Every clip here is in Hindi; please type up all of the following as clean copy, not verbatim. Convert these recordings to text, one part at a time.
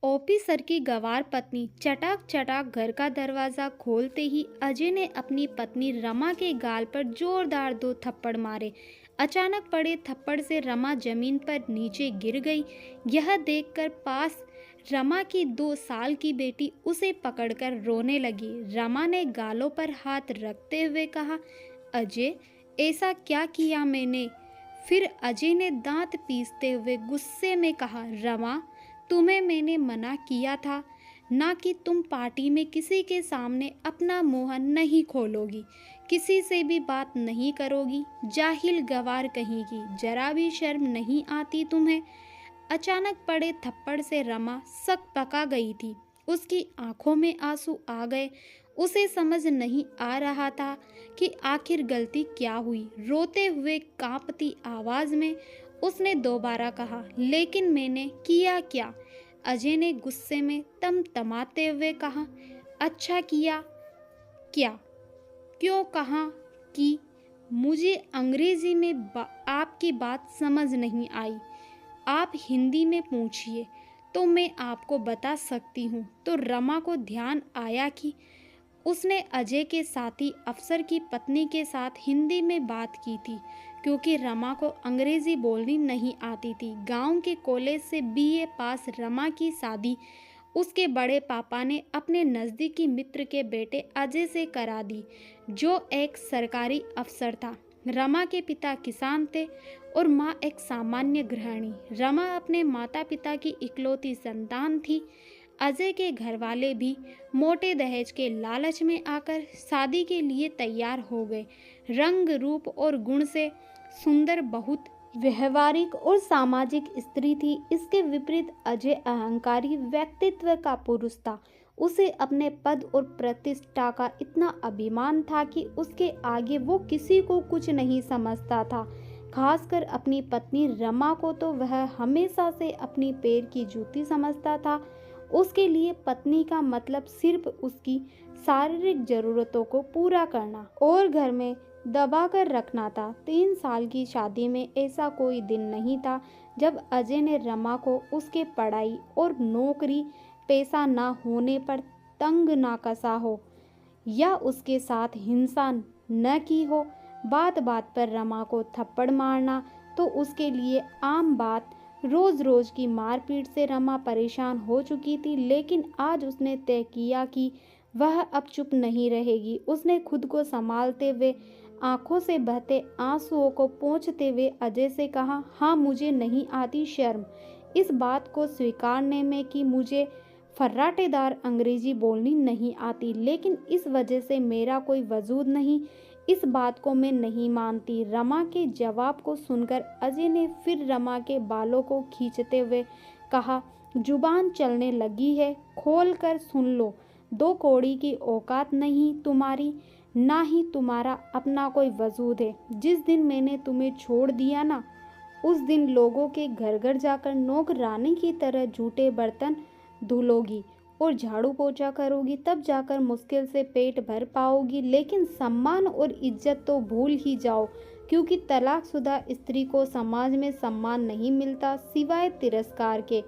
ऑफिसर की गंवार पत्नी चटाक चटाक घर का दरवाजा खोलते ही अजय ने अपनी पत्नी रमा के गाल पर जोरदार दो थप्पड़ मारे। अचानक पड़े थप्पड़ से रमा जमीन पर नीचे गिर गई। यह देखकर पास रमा की 2 साल की बेटी उसे पकड़कर रोने लगी। रमा ने गालों पर हाथ रखते हुए कहा, अजय, ऐसा क्या किया मैंने? फिर अजय ने दांत पीसते हुए गुस्से में कहा, रमा, तुम्हें मैंने मना किया था ना कि तुम पार्टी में किसी के सामने अपना मुंह नहीं खोलोगी, किसी से भी बात नहीं करोगी। जाहिल गवार कहेगी, जरा भी शर्म नहीं आती तुम्हें? अचानक पड़े थप्पड़ से रमा सक पका गई थी। उसकी आंखों में आंसू आ गए। उसे समझ नहीं आ रहा था कि आखिर गलती क्या हुई। रोते हुए कांपती आवाज में उसने दोबारा कहा, लेकिन मैंने किया क्या? अजय ने गुस्से में तमतमाते हुए कहा, अच्छा किया क्या? क्यों कहा कि मुझे अंग्रेजी में आपकी बात समझ नहीं आई। आप हिंदी में पूछिए तो मैं आपको बता सकती हूँ। तो रमा को ध्यान आया कि उसने अजय के साथी अफसर की पत्नी के साथ हिंदी में बात की थी, क्योंकि रमा को अंग्रेजी बोलनी नहीं आती थी। गांव के कॉलेज से बीए पास रमा की शादी उसके बड़े पापा ने अपने नज़दीकी मित्र के बेटे अजय से करा दी, जो एक सरकारी अफसर था। रमा के पिता किसान थे और माँ एक सामान्य गृहिणी। रमा अपने माता पिता की इकलौती संतान थी। अजय के घर वाले भी मोटे दहेज के लालच में आकर शादी के लिए तैयार हो गए। रंग रूप और गुण से सुंदर, बहुत व्यवहारिक और सामाजिक स्त्री थी। इसके विपरीत अजय अहंकारी व्यक्तित्व का पुरुष था। उसे अपने पद और प्रतिष्ठा का इतना अभिमान था कि उसके आगे वो किसी को कुछ नहीं समझता था। खासकर अपनी पत्नी रमा को तो वह हमेशा से अपनी पैर की जूती समझता था। उसके लिए पत्नी का मतलब सिर्फ उसकी शारीरिक जरूरतों को पूरा करना और घर में दबा कर रखना था। 3 साल की शादी में ऐसा कोई दिन नहीं था जब अजय ने रमा को उसके पढ़ाई और नौकरी पेशा ना होने पर तंग ना कसा हो या उसके साथ हिंसा न की हो। बात बात पर रमा को थप्पड़ मारना तो उसके लिए आम बात। रोज रोज की मारपीट से रमा परेशान हो चुकी थी, लेकिन आज उसने तय किया कि वह अब चुप नहीं रहेगी। उसने खुद को संभालते हुए आंखों से बहते आंसुओं को पोंछते हुए अजय से कहा, हाँ, मुझे नहीं आती शर्म इस बात को स्वीकारने में कि मुझे फर्राटेदार अंग्रेजी बोलनी नहीं आती, लेकिन इस वजह से मेरा कोई वजूद नहीं। इस बात को मैं नहीं मानती। रमा के जवाब को सुनकर अजय ने फिर रमा के बालों को खींचते हुए कहा, जुबान चलने लगी है, खोल कर सुन लो। 2 कौड़ी की औकात नहीं तुम्हारी, ना ही तुम्हारा अपना कोई वजूद है। जिस दिन मैंने तुम्हें छोड़ दिया ना, उस दिन लोगों के घर घर जाकर नौकरानी की तरह जूठे बर्तन धुलोगी और झाड़ू पोछा करोगी, तब जाकर मुश्किल से पेट भर पाओगी। लेकिन सम्मान और इज्जत तो भूल ही जाओ, क्योंकि तलाकशुदा स्त्री को समाज में सम्मान नहीं मिलता सिवाय तिरस्कार के।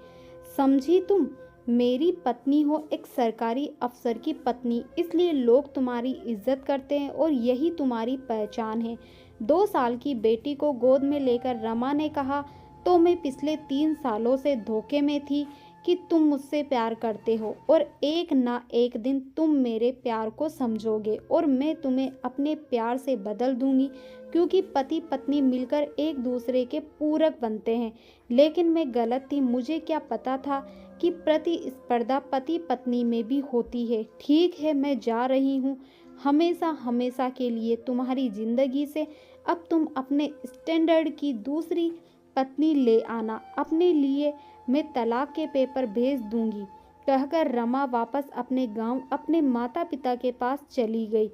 समझी तुम? मेरी पत्नी हो एक सरकारी अफसर की पत्नी, इसलिए लोग तुम्हारी इज्जत करते हैं और यही तुम्हारी पहचान है। 2 साल की बेटी को गोद में लेकर रमा ने कहा, तो मैं पिछले 3 सालों से धोखे में थी कि तुम मुझसे प्यार करते हो और एक ना एक दिन तुम मेरे प्यार को समझोगे और मैं तुम्हें अपने प्यार से बदल दूंगी, क्योंकि पति पत्नी मिलकर एक दूसरे के पूरक बनते हैं। लेकिन मैं गलत थी। मुझे क्या पता था कि प्रतिस्पर्धा पति पत्नी में भी होती है। ठीक है, मैं जा रही हूँ हमेशा हमेशा के लिए तुम्हारी जिंदगी से। अब तुम अपने स्टैंडर्ड की दूसरी पत्नी ले आना, अपने लिए मैं तलाक के पेपर भेज दूंगी। कहकर रमा वापस अपने गांव अपने माता पिता के पास चली गई।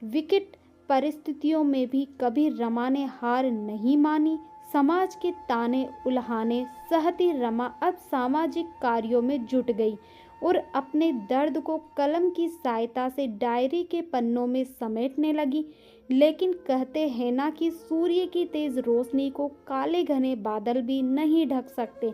विकट परिस्थितियों में भी कभी रमा ने हार नहीं मानी। समाज के ताने उल्हाने सहती रमा अब सामाजिक कार्यों में जुट गई और अपने दर्द को कलम की सहायता से डायरी के पन्नों में समेटने लगी। लेकिन कहते हैं ना कि सूर्य की तेज रोशनी को काले घने बादल भी नहीं ढक सकते।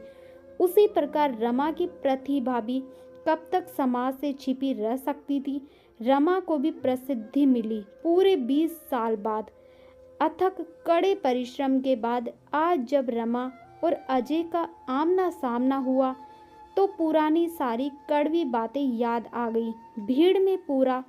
उसी प्रकार रमा की प्रतिभा भी कब तक समाज से छिपी रह सकती थी। रमा को भी प्रसिद्धि मिली पूरे 20 साल बाद। अथक कड़े परिश्रम के बाद आज जब रमा और अजय का आमना सामना हुआ तो पुरानी सारी कड़वी बातें याद आ गई। भीड़ में पूरा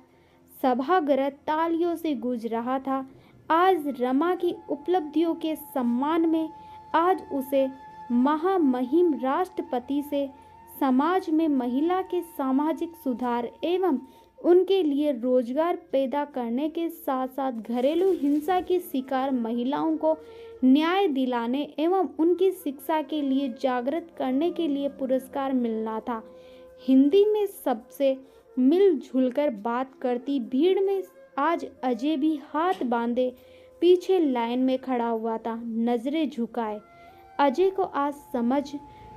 सभागृह तालियों से गूंज रहा था। आज रमा की उपलब्धियों के सम्मान में, आज उसे महामहिम राष्ट्रपति से समाज में महिला के सामाजिक सुधार एवं उनके लिए रोजगार पैदा करने के साथ साथ घरेलू हिंसा की शिकार महिलाओं को न्याय दिलाने एवं उनकी शिक्षा के लिए जागृत करने के लिए पुरस्कार मिलना था। हिंदी में सबसे मिलजुल कर बात करती भीड़ में आज अजय भी हाथ बांधे पीछे लाइन में खड़ा हुआ था, नजरें झुकाए। अजय को आज समझ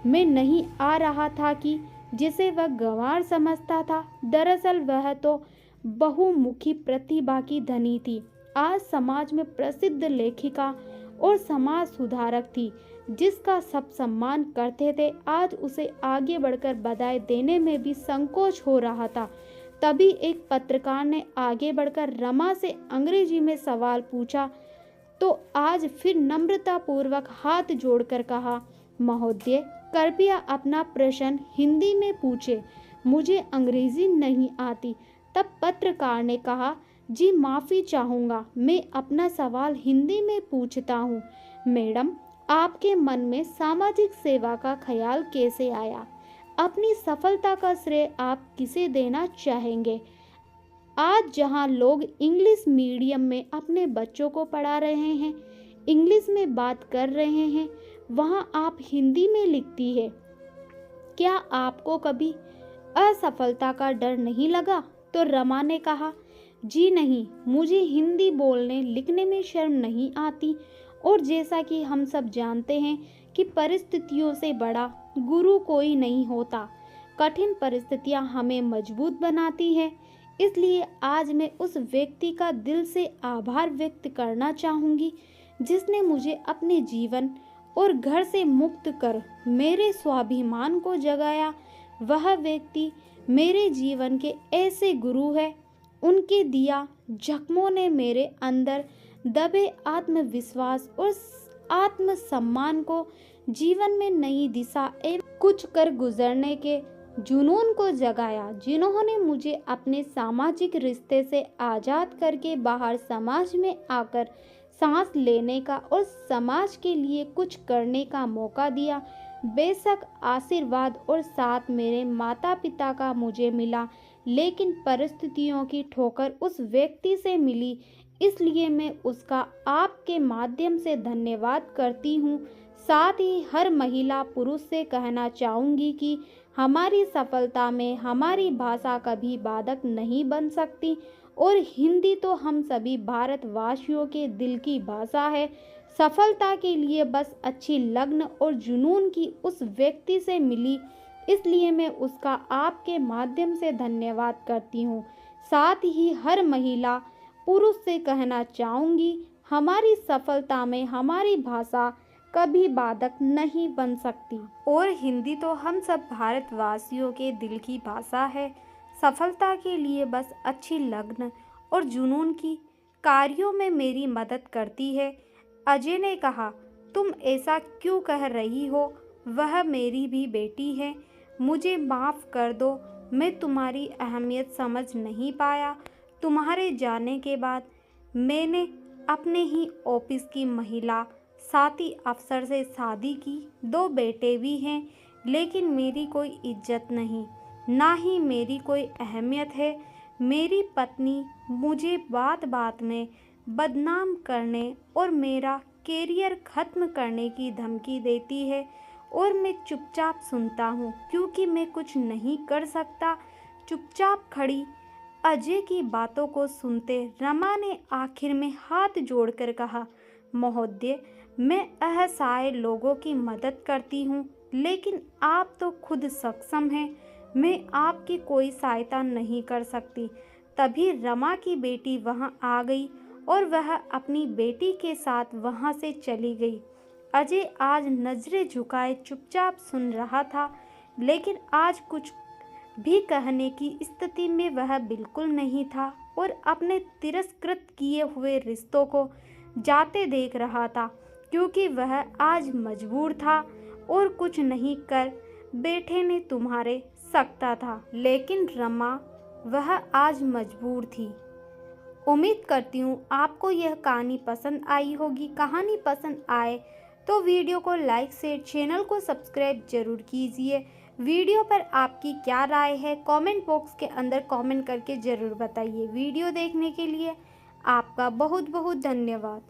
में नहीं आ रहा था कि जिसे वह गंवार समझता था, दरअसल वह तो बहुमुखी प्रतिभा की धनी थी। आज समाज में प्रसिद्ध लेखिका और समाज सुधारक थी, जिसका सब सम्मान करते थे। आज उसे आगे बढ़कर बधाई देने में भी संकोच हो रहा था। तभी एक पत्रकार ने आगे बढ़कर रमा से अंग्रेजी में सवाल पूछा तो आज फिर नम्रता पूर्वक हाथ जोड़कर कहा, महोदय कृपया अपना प्रश्न हिंदी में पूछे, मुझे अंग्रेजी नहीं आती। तब पत्रकार ने कहा, जी माफ़ी चाहूँगा, मैं अपना सवाल हिंदी में पूछता हूँ। मैडम, आपके मन में सामाजिक सेवा का ख्याल कैसे आया? अपनी सफलता का श्रेय आप किसे देना चाहेंगे? आज जहाँ लोग इंग्लिश मीडियम में अपने बच्चों को पढ़ा रहे हैं, इंग्लिश में बात कर रहे हैं, वहाँ आप हिंदी में लिखती है। क्या आपको कभी असफलता का डर नहीं लगा? तो रमा ने कहा, जी नहीं, मुझे हिंदी बोलने लिखने में शर्म नहीं आती। और जैसा कि हम सब जानते हैं कि परिस्थितियों से बड़ा गुरु कोई नहीं होता। कठिन परिस्थितियां हमें मजबूत बनाती है। इसलिए आज मैं उस व्यक्ति का दिल से आभार व्यक्त करना चाहूँगी जिसने मुझे अपने जीवन और घर से मुक्त कर मेरे स्वाभिमान को जगाया। वह व्यक्ति मेरे जीवन के ऐसे गुरु है, उनके दिया जख्मों ने मेरे अंदर दबे आत्मविश्वास और आत्मसम्मान को जीवन में नई दिशा एवं कुछ कर गुजरने के जुनून को जगाया। जिन्होंने मुझे अपने सामाजिक रिश्ते से आज़ाद करके बाहर समाज में आकर सांस लेने का और समाज के लिए कुछ करने का मौका दिया। बेशक आशीर्वाद और साथ मेरे माता पिता का मुझे मिला, लेकिन परिस्थितियों की ठोकर उस व्यक्ति से मिली। इसलिए मैं उसका आपके माध्यम से धन्यवाद करती हूँ। साथ ही हर महिला पुरुष से कहना चाहूँगी कि हमारी सफलता में हमारी भाषा कभी बाधक नहीं बन सकती और हिंदी तो हम सभी भारतवासियों के दिल की भाषा है। सफलता के लिए बस अच्छी लगन और जुनून की उस व्यक्ति से मिली, इसलिए मैं उसका आपके माध्यम से धन्यवाद करती हूँ। साथ ही हर महिला पुरुष से कहना चाहूँगी, हमारी सफलता में हमारी भाषा कभी बाधक नहीं बन सकती और हिंदी तो हम सब भारतवासियों के दिल की भाषा है। सफलता के लिए बस अच्छी लगन और जुनून की कार्यों में मेरी मदद करती है। अजय ने कहा, तुम ऐसा क्यों कह रही हो? वह मेरी भी बेटी है। मुझे माफ़ कर दो, मैं तुम्हारी अहमियत समझ नहीं पाया। तुम्हारे जाने के बाद मैंने अपने ही ऑफिस की महिला साथी अफसर से शादी की। 2 बेटे भी हैं, लेकिन मेरी कोई इज्जत नहीं, ना ही मेरी कोई अहमियत है। मेरी पत्नी मुझे बात बात में बदनाम करने और मेरा कैरियर ख़त्म करने की धमकी देती है और मैं चुपचाप सुनता हूँ क्योंकि मैं कुछ नहीं कर सकता। चुपचाप खड़ी अजय की बातों को सुनते रमा ने आखिर में हाथ जोड़कर कहा, महोदय, मैं असहाय लोगों की मदद करती हूँ, लेकिन आप तो खुद सक्षम हैं। मैं आपकी कोई सहायता नहीं कर सकती। तभी रमा की बेटी वहाँ आ गई और वह अपनी बेटी के साथ वहाँ से चली गई। अजय आज नजरें झुकाए चुपचाप सुन रहा था, लेकिन आज कुछ भी कहने की स्थिति में वह बिल्कुल नहीं था और अपने तिरस्कृत किए हुए रिश्तों को जाते देख रहा था, क्योंकि वह आज मजबूर था और कुछ नहीं कर बैठने तुम्हारे सकता था। लेकिन रमा, वह आज मजबूर थी। उम्मीद करती हूँ आपको यह कहानी पसंद आई होगी। कहानी पसंद आए तो वीडियो को लाइक शेयर, चैनल को सब्सक्राइब जरूर कीजिए। वीडियो पर आपकी क्या राय है कमेंट बॉक्स के अंदर कमेंट करके ज़रूर बताइए। वीडियो देखने के लिए आपका बहुत बहुत धन्यवाद।